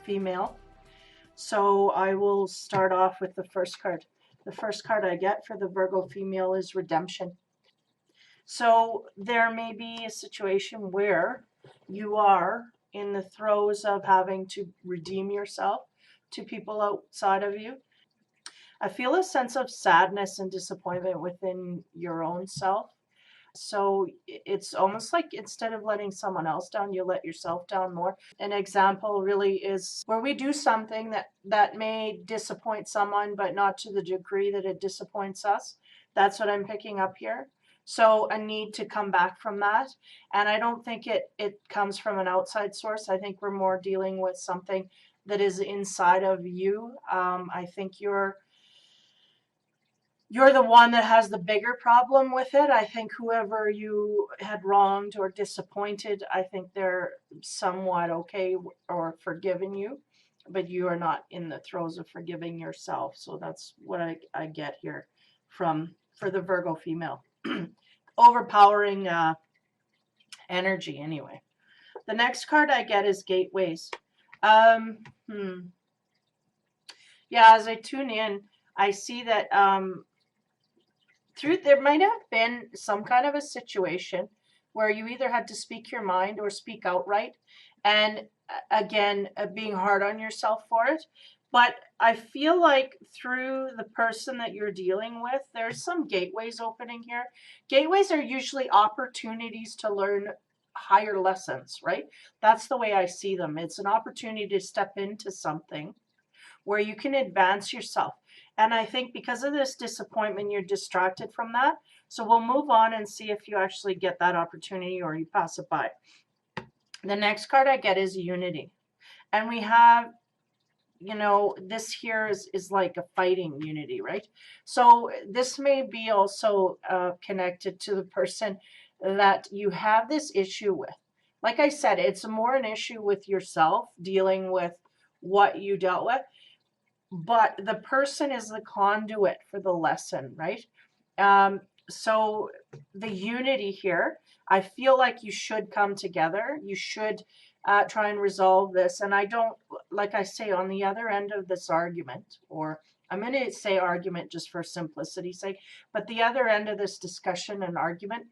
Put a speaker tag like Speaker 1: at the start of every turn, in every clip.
Speaker 1: female. So I will start off with the first card. The first card I get for the Virgo female is redemption. So there may be a situation where you are in the throes of having to redeem yourself to people outside of you. I feel a sense of sadness and disappointment within your own self. So it's almost like instead of letting someone else down, you let yourself down more. An example really is where we do something that may disappoint someone, but not to the degree that it disappoints us. That's what I'm picking up here. So a need to come back from that. And I don't think it comes from an outside source. I think we're more dealing with something that is inside of you. I think you're the one that has the bigger problem with it. I think whoever you had wronged or disappointed, I think they're somewhat okay or forgiven you, but you are not in the throes of forgiving yourself. So that's what I get here for the Virgo female. Overpowering energy anyway. The next card I get is gateways. Yeah, as I tune in, I see that there might have been some kind of a situation where you either had to speak your mind or speak outright, and again, being hard on yourself for it. But I feel like through the person that you're dealing with, there's some gateways opening here. Gateways are usually opportunities to learn higher lessons, right? That's the way I see them. It's an opportunity to step into something where you can advance yourself. And I think because of this disappointment, you're distracted from that. So we'll move on and see if you actually get that opportunity or you pass it by. The next card I get is unity. And we have, this here is like a fighting unity, right? So this may be also connected to the person that you have this issue with. Like I said, it's more an issue with yourself dealing with what you dealt with. But the person is the conduit for the lesson, right? So the unity here, I feel like you should come together. You should try and resolve this. And I don't, like I say, on the other end of this argument, or I'm going to say argument just for simplicity's sake, but the other end of this discussion and argument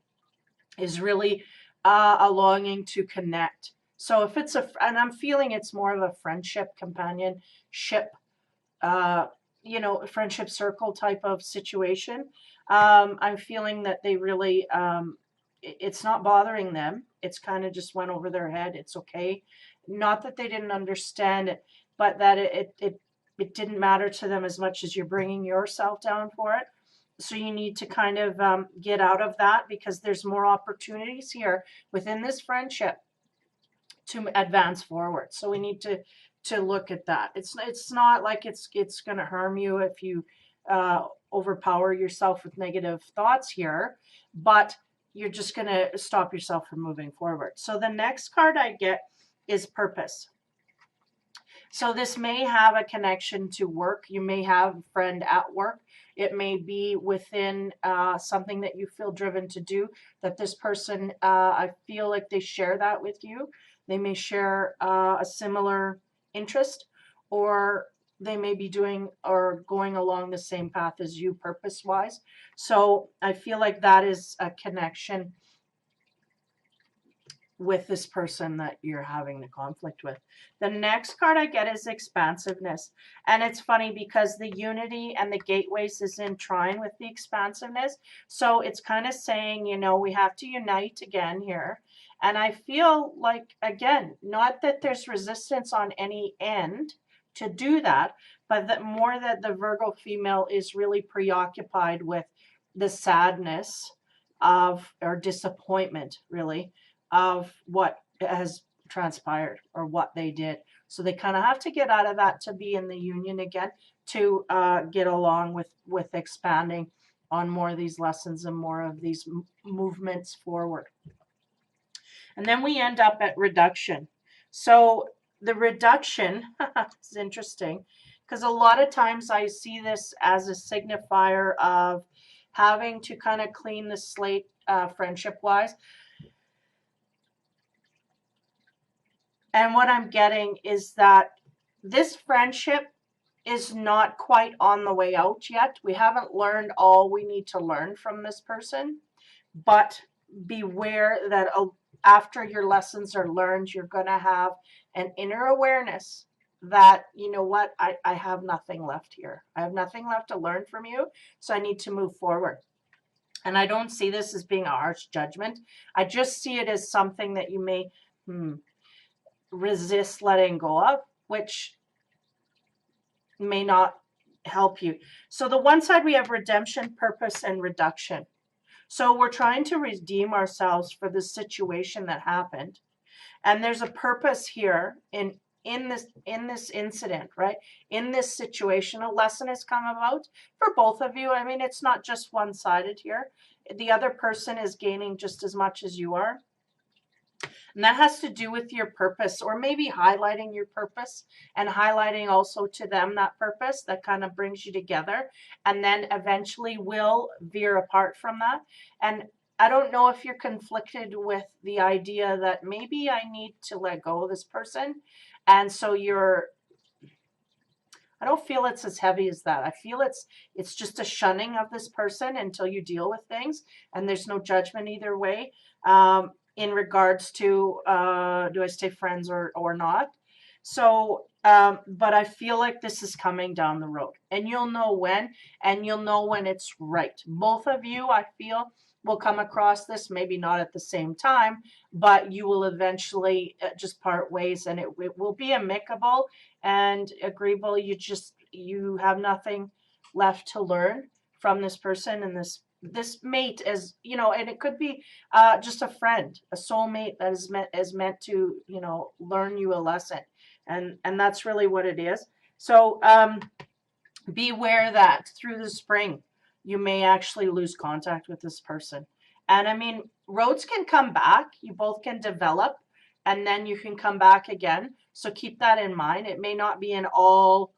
Speaker 1: is really a longing to connect. So if it's and I'm feeling it's more of a friendship, companionship, friendship circle type of situation. I'm feeling that they really, it's not bothering them. It's kind of just went over their head. It's okay. Not that they didn't understand it, but that it didn't matter to them as much as you're bringing yourself down for it. So you need to kind of get out of that, because there's more opportunities here within this friendship to advance forward. So we need to look at that. It's not like it's going to harm you if you overpower yourself with negative thoughts here, but you're just going to stop yourself from moving forward. So the next card I get is purpose. So this may have a connection to work. You may have a friend at work. It may be within something that you feel driven to do, that this person, I feel like they share that with you. They may share a similar interest, or they may be doing or going along the same path as you purpose-wise. So I feel like that is a connection with this person that you're having the conflict with. The next card I get is expansiveness. And it's funny because the unity and the gateways is in trine with the expansiveness. So it's kind of saying, we have to unite again here. And I feel like, again, not that there's resistance on any end to do that, but that more that the Virgo female is really preoccupied with the sadness of, or disappointment really, of what has transpired or what they did. So they kind of have to get out of that to be in the union again, to get along with expanding on more of these lessons and more of these movements forward. And then we end up at reduction. So the reduction is interesting, because a lot of times I see this as a signifier of having to kind of clean the slate friendship-wise. And what I'm getting is that This friendship is not quite on the way out yet. We haven't learned all we need to learn from this person, but beware that after your lessons are learned, you're going to have an inner awareness that, you know what, I have nothing left here. I have nothing left to learn from you, so I need to move forward. And I don't see this as being a harsh judgment. I just see it as something that you may resist letting go of, which may not help you. So the one side we have redemption, purpose, and reduction. So we're trying to redeem ourselves for the situation that happened. And there's a purpose here in this incident, right? In this situation, a lesson has come about for both of you. I mean, it's not just one-sided here. The other person is gaining just as much as you are. And that has to do with your purpose, or maybe highlighting your purpose and highlighting also to them that purpose that kind of brings you together, and then eventually will veer apart from that. And I don't know if you're conflicted with the idea that maybe I need to let go of this person. And so I don't feel it's as heavy as that. I feel it's just a shunning of this person until you deal with things, and there's no judgment either way. In regards to do I stay friends or not. So, but I feel like this is coming down the road, and you'll know when, and you'll know when it's right. Both of you, I feel, will come across this, maybe not at the same time, but you will eventually just part ways, and it will be amicable and agreeable. You have nothing left to learn from this person, and this mate, as you know, and it could be just a friend, a soulmate that is meant to, you know, learn you a lesson, and that's really what it is. So beware that through the spring you may actually lose contact with this person. And I mean, roads can come back, you both can develop, and then you can come back again. So keep that in mind. It may not be an all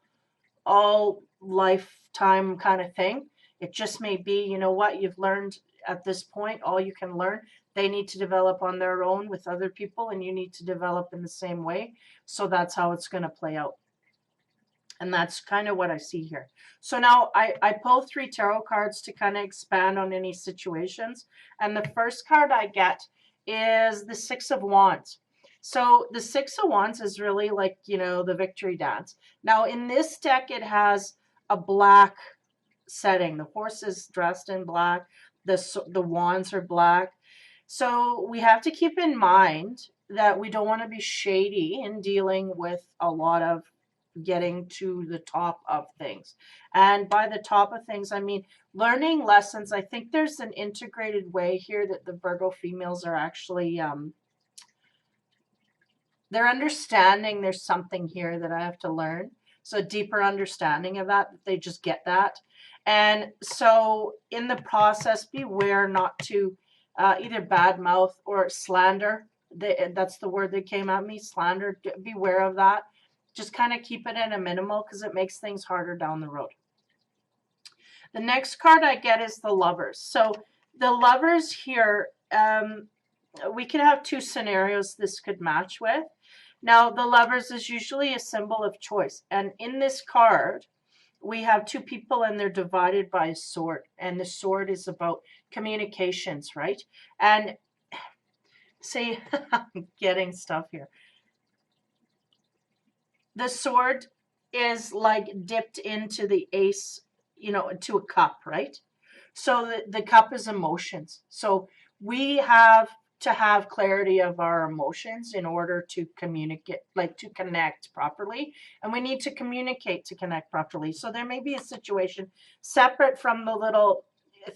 Speaker 1: lifetime kind of thing. It just may be, you know what, you've learned at this point all you can learn. They need to develop on their own with other people, and you need to develop in the same way. So that's how it's going to play out. And that's kind of what I see here. So now I pull 3 tarot cards to kind of expand on any situations. And the first card I get is the 6 of Wands. So the 6 of Wands is really like, you know, the victory dance. Now in this deck, it has a black setting. The horse is dressed in black. The wands are black. So we have to keep in mind that we don't want to be shady in dealing with a lot of getting to the top of things. And by the top of things, I mean learning lessons. I think there's an integrated way here that the Virgo females are actually they're understanding there's something here that I have to learn. So a deeper understanding of that, they just get that. And so in the process, beware not to either badmouth or slander. That's the word that came at me, slander. Beware of that. Just kind of keep it in a minimal, because it makes things harder down the road. The next card I get is the Lovers. So the Lovers here, we could have 2 scenarios this could match with. Now, the Lovers is usually a symbol of choice. And in this card, we have 2 people, and they're divided by a sword. And the sword is about communications, right? And see, I'm getting stuff here. The sword is like dipped into the ace, you know, to a cup, right? So the cup is emotions. So we have to have clarity of our emotions in order to communicate, like to connect properly. And we need to communicate to connect properly. So there may be a situation separate from the little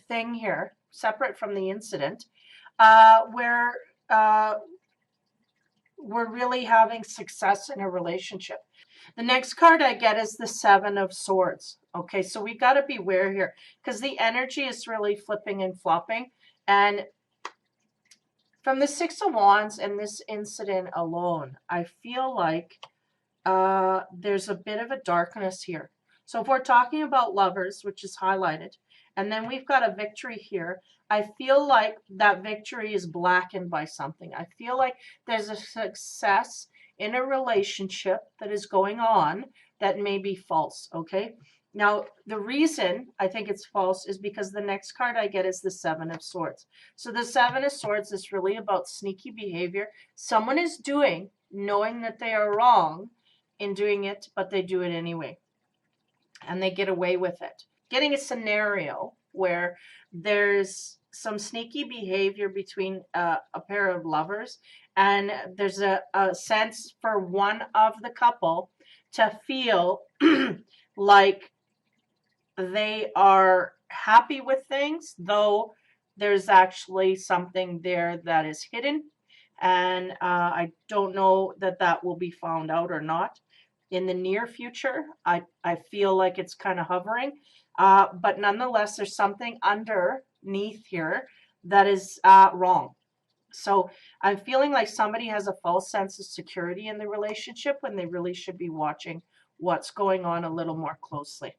Speaker 1: thing here, separate from the incident, where we're really having success in a relationship. The next card I get is the 7 of Swords. Okay, so we got to beware here, because the energy is really flipping and flopping. And from the 6 of Wands and this incident alone, I feel like there's a bit of a darkness here. So if we're talking about Lovers, which is highlighted, and then we've got a victory here, I feel like that victory is blackened by something. I feel like there's a success in a relationship that is going on that may be false, okay? Now, the reason I think it's false is because the next card I get is the Seven of Swords. So the Seven of Swords is really about sneaky behavior. Someone is doing, knowing that they are wrong in doing it, but they do it anyway. And they get away with it. Getting a scenario where there's some sneaky behavior between a pair of lovers, and there's a sense for one of the couple to feel like they are happy with things, though there's actually something there that is hidden. And I don't know that that will be found out or not in the near future. I feel like it's kind of hovering. But nonetheless, there's something underneath here that is wrong. So I'm feeling like somebody has a false sense of security in the relationship when they really should be watching what's going on a little more closely.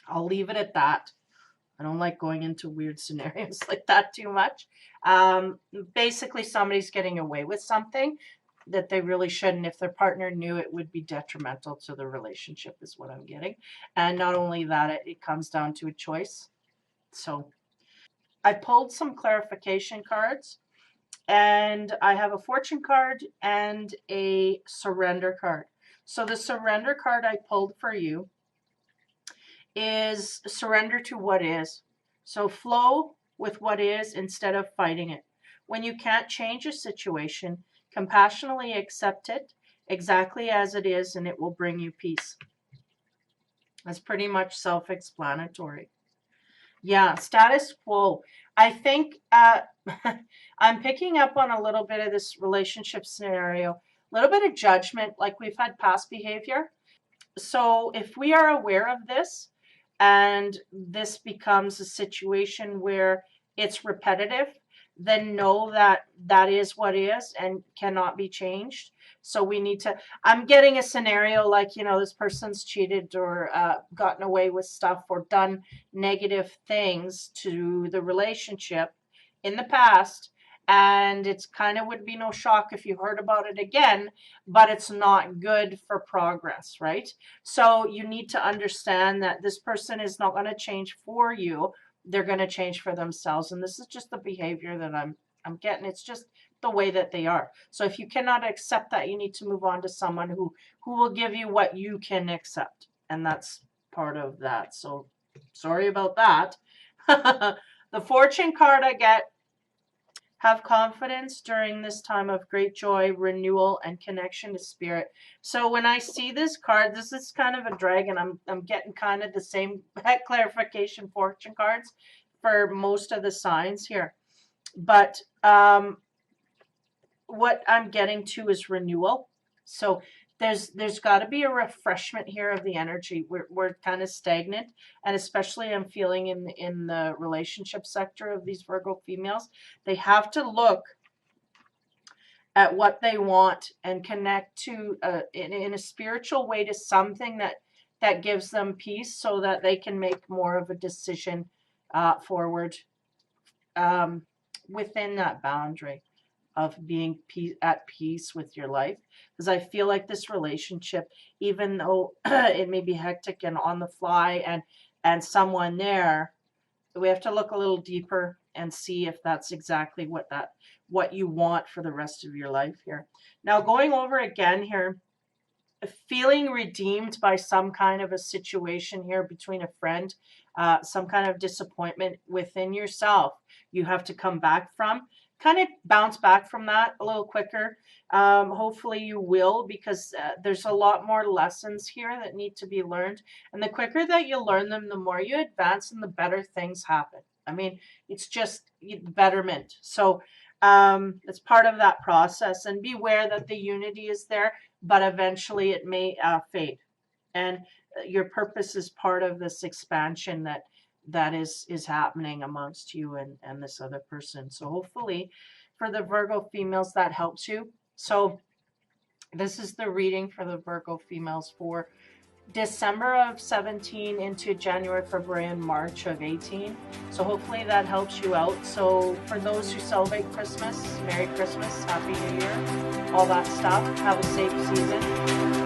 Speaker 1: I'll leave it at that. I don't like going into weird scenarios like that too much. Basically, somebody's getting away with something that they really shouldn't. If their partner knew, it would be detrimental to the relationship is what I'm getting. And not only that, it comes down to a choice. So I pulled some clarification cards, and I have a fortune card and a surrender card. So the surrender card I pulled for you is surrender to what is. So flow with what is instead of fighting it. When you can't change a situation, compassionately accept it exactly as it is, and it will bring you peace. That's pretty much self-explanatory. Yeah, status quo. I think I'm picking up on a little bit of this relationship scenario, a little bit of judgment, like we've had past behavior. So if we are aware of this, and this becomes a situation where it's repetitive, then know that that is what is and cannot be changed. So we need to, I'm getting a scenario like, you know, this person's cheated or gotten away with stuff or done negative things to the relationship in the past. And it's kind of would be no shock if you heard about it again, but it's not good for progress, right? So you need to understand that this person is not going to change for you. They're going to change for themselves. And this is just the behavior that I'm getting. It's just the way that they are. So if you cannot accept that, you need to move on to someone who will give you what you can accept. And that's part of that. So sorry about that. The fortune card I get, have confidence during this time of great joy, renewal, and connection to spirit. So when I see this card, this is kind of a dragon. I'm getting kind of the same clarification fortune cards for most of the signs here. But what I'm getting to is renewal. So there's got to be a refreshment here of the energy. We're kind of stagnant, and especially I'm feeling in the relationship sector of these Virgo females, they have to look at what they want and connect to in a spiritual way to something that gives them peace, so that they can make more of a decision forward within that boundary of being at peace with your life. Because I feel like this relationship, even though it may be hectic and on the fly and someone there, we have to look a little deeper and see if that's exactly what you want for the rest of your life here. Now going over again here, feeling redeemed by some kind of a situation here between a friend, some kind of disappointment within yourself you have to come back from. Kind of bounce back from that a little quicker. Hopefully you will, because there's a lot more lessons here that need to be learned. And the quicker that you learn them, the more you advance and the better things happen. I mean, it's just betterment. So it's part of that process. And beware that the unity is there, but eventually it may fade. And your purpose is part of this expansion that is happening amongst you and this other person. So hopefully for the Virgo females that helps you. So this is the reading for the Virgo females for December of 17 into January, February, and March of 18. So hopefully that helps you out. So for those who celebrate Christmas, Merry Christmas, Happy New Year, all that stuff. Have a safe season.